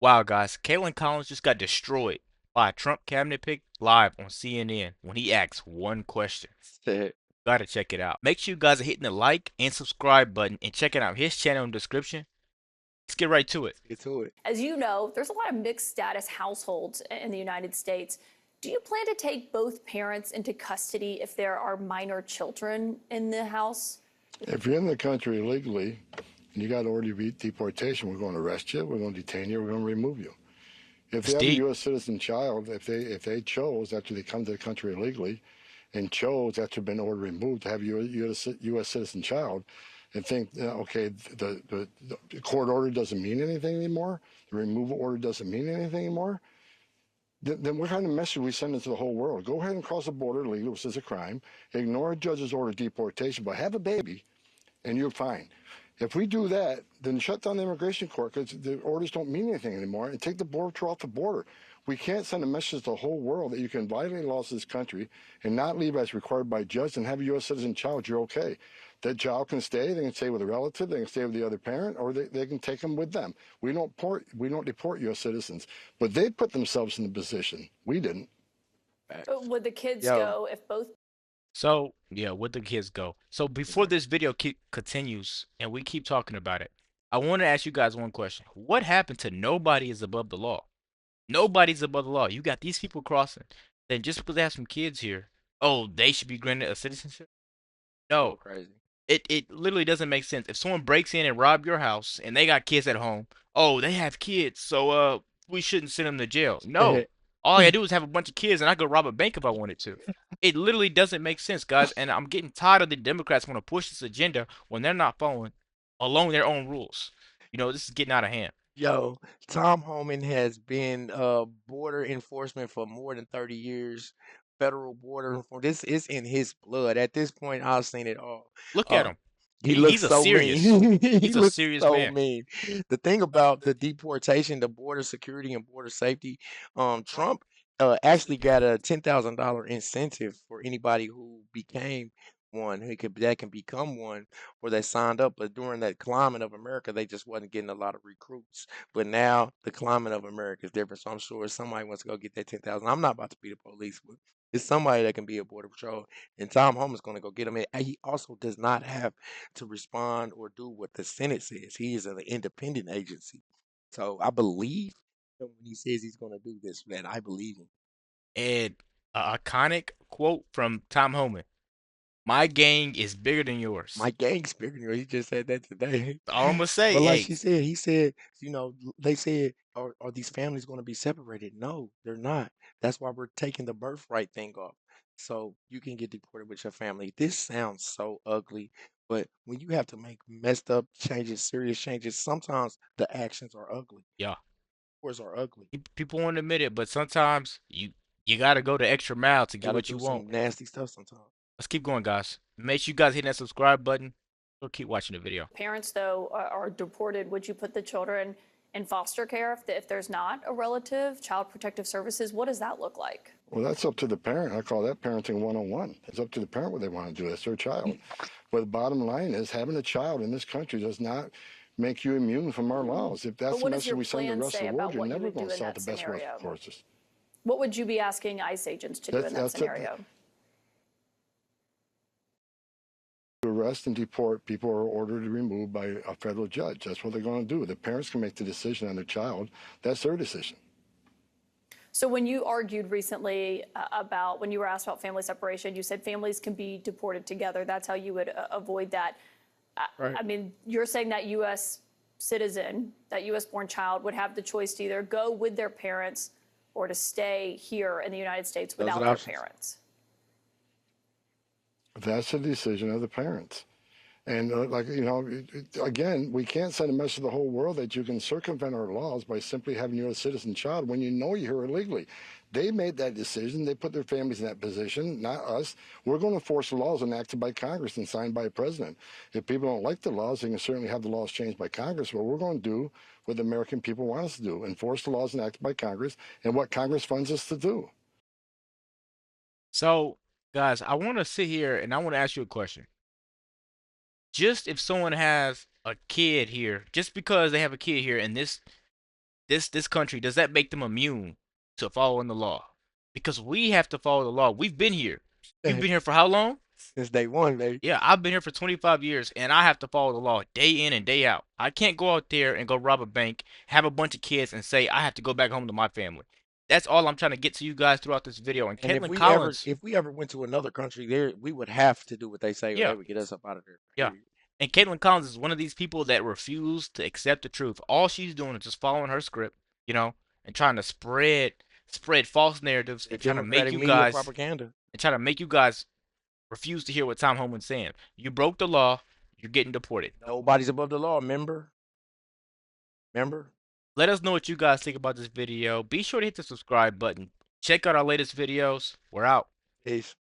Wow, guys, Caitlin Collins just got destroyed by a Trump cabinet pick live on CNN when he asked one question. Shit. Gotta check it out. Make sure you guys are hitting the like and subscribe button and checking out his channel in the description. Let's get right to it. Let's get to it. As you know, there's a lot of mixed status households in the United States. Do you plan to take both parents into custody if there are minor children in the house? If you're in the country illegally and you got to order deportation, we're going to arrest you, we're going to detain you, we're going to remove you. If That's they have a deep. U.S. citizen child, if they chose after they come to the country illegally and chose after been ordered removed to have a U.S. citizen child, and think, okay, the court order doesn't mean anything anymore, the removal order doesn't mean anything anymore, then what kind of message we send into the whole world? Go ahead and cross the border illegally, which is a crime. Ignore a judge's order of deportation, but have a baby and you're fine. If we do that, then shut down the immigration court because the orders don't mean anything anymore and take the border patrol off the border. We can't send a message to the whole world that you can violate laws of this country and not leave as required by judge and have a U.S. citizen child, you're okay. That child can stay, they can stay with a relative, they can stay with the other parent, or they can take them with them. We don't deport U.S. citizens, but they put themselves in the position. We didn't. Facts. Would the kids Yo, go if both? So, yeah, where'd the kids go? So before exactly. this video continues and we keep talking about it, I want to ask you guys one question. What happened to nobody is above the law? Nobody's above the law. You got these people crossing. Then just because they have some kids here, oh, they should be granted a citizenship? So No. crazy. It literally doesn't make sense. If someone breaks in and rob your house and they got kids at home, oh, they have kids, so we shouldn't send them to jail. No. All I gotta do is have a bunch of kids and I could rob a bank if I wanted to. It literally doesn't make sense, guys, and I'm getting tired of the Democrats want to push this agenda when they're not following along their own rules. You know, this is getting out of hand. Yo, Tom Homan has been border enforcement for more than 30 years. Federal border enforcement. This is in his blood. At this point, I've seen it all. Look at Uh, him. he looks He's a so serious. mean. He He's a looks serious so man. mean. The thing about the deportation, the border security and border safety, Trump actually got a $10,000 incentive for anybody who became one, who could that can become one, or they signed up. But during that climate of America, they just wasn't getting a lot of recruits. But now the climate of America is different. So I'm sure somebody wants to go get that 10,000. I'm not about to be the police, but it's somebody that can be a border patrol. And Tom Homan's going to go get him. And he also does not have to respond or do what the Senate says. He is an independent agency. So I believe him when he says he's going to do this, man. I believe him. And a iconic quote from Tom Homan. My gang is bigger than yours. My gang's bigger than yours. He just said that today. All I'm gonna say, But like hey, she said, he said, they said, are these families going to be separated? No, they're not. That's why we're taking the birthright thing off. So you can get deported with your family. This sounds so ugly, but when you have to make messed up changes, serious changes, sometimes the actions are ugly. yeah, Words are ugly. people won't admit it, but sometimes you gotta go the extra mile to get Gotta what you do want. some nasty stuff sometimes. Let's keep going, guys. Make sure you guys hit that subscribe button. We'll keep watching the video. Parents, though, are deported, would you put the children in foster care if there's not a relative? Child Protective Services, what does that look like? Well, that's up to the parent. I call that parenting 101. It's up to the parent what they want to do. That's their child. But the bottom line is having a child in this country does not make you immune from our laws. If But that's the what does message your we send to the plan rest of say the world, about you're what you never would going do to in solve that the best West scenario? courses. What would you be asking ICE agents to do in that That's up scenario? to arrest and deport people who are ordered to remove by a federal judge. That's what they're going to do. The parents can make the decision on their child. That's their decision. So when you argued recently about when you were asked about family separation, you said families can be deported together. That's how you would avoid that. Right. I mean, you're saying that U.S. citizen, that U.S. born child would have the choice to either go with their parents or to stay here in the United States Those are without the their options. parents. That's the decision of the parents. And again, we can't send a message to the whole world that you can circumvent our laws by simply having your citizen child when you know you're here illegally. They made that decision. They put their families in that position, not us. We're going to enforce the laws enacted by Congress and signed by a president. If people don't like the laws, they can certainly have the laws changed by Congress. What we're going to do what the American people want us to do, enforce the laws enacted by Congress and what Congress funds us to do. So, guys, I want to sit here and I want to ask you a question. Just if someone has a kid here, just because they have a kid here and this this country, does that make them immune to following the law? Because we have to follow the law. We've been here. You've been here for how long? Since day one, baby. Yeah, I've been here for 25 years and I have to follow the law day in and day out. I can't go out there and go rob a bank, have a bunch of kids, and say I have to go back home to my family. That's all I'm trying to get to you guys throughout this video. And And Caitlin Collins, if we ever went to another country, there we would have to do what they say, or yeah, they would get us up out of there. yeah. Period. And Caitlin Collins is one of these people that refuse to accept the truth. All she's doing is just following her script, you know, and trying to spread false narratives The and trying to make Democratic you media guys propaganda. refuse to hear what Tom Homan's saying. You broke the law, you're getting deported. Nobody's above the law. Remember. Remember. Let us know what you guys think about this video. Be sure to hit the subscribe button. Check out our latest videos. We're out. Peace.